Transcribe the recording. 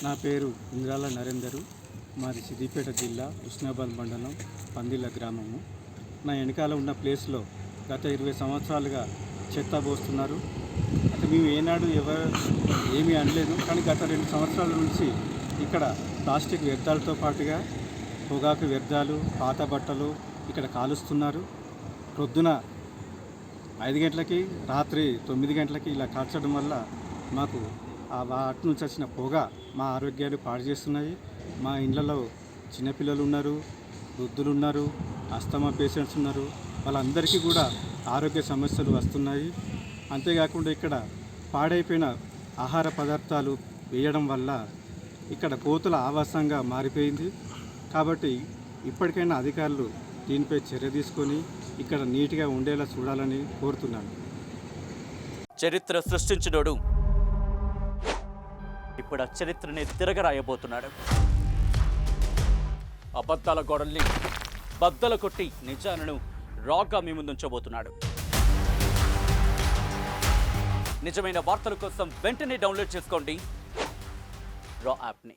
నా పేరు ఇంద్రాల నరేందరు. మాది సిద్దిపేట జిల్లా హుస్నాబాద్ మండలం పందిళ్ళ గ్రామము. నా వెనకాల ఉన్న ప్లేస్లో గత 20 సంవత్సరాలుగా చెత్త పోస్తున్నారు. అయితే మేము ఏనాడు ఏమీ అనలేదు, కానీ గత 2 సంవత్సరాల నుంచి ఇక్కడ ప్లాస్టిక్ వ్యర్థాలతో పాటుగా పొగాకు వ్యర్థాలు, పాత బట్టలు ఇక్కడ కాలుస్తున్నారు. ప్రొద్దున 5 గంటలకి, రాత్రి 9 గంటలకి ఇలా కాల్చడం వల్ల మాకు వాటి నుంచి వచ్చిన పొగ మా ఆరోగ్యాలు పాడు చేస్తున్నాయి. మా ఇళ్లలో చిన్నపిల్లలు ఉన్నారు, వృద్ధులు ఉన్నారు, అస్తమా పేషెంట్స్ ఉన్నారు. వాళ్ళందరికీ కూడా ఆరోగ్య సమస్యలు వస్తున్నాయి. అంతేకాకుండా ఇక్కడ పాడైపోయిన ఆహార పదార్థాలు వేయడం వల్ల ఇక్కడ కోతుల ఆవాసంగా మారిపోయింది. కాబట్టి ఇప్పటికైనా అధికారులు దీనిపై చర్య తీసుకొని ఇక్కడ నీట్గా ఉండేలా చూడాలని కోరుతున్నాను. చరిత్ర సృష్టించినోడు ఇప్పుడు ఆ చరిత్రని తిరగరాయబోతున్నాడు. అబద్ధాల గోడల్ని బద్దలు కొట్టి నిజాలను రాగా మీ ముందుంచబోతున్నాడు. నిజమైన వార్తల కోసం వెంటనే డౌన్లోడ్ చేసుకోండి రా యాప్ని.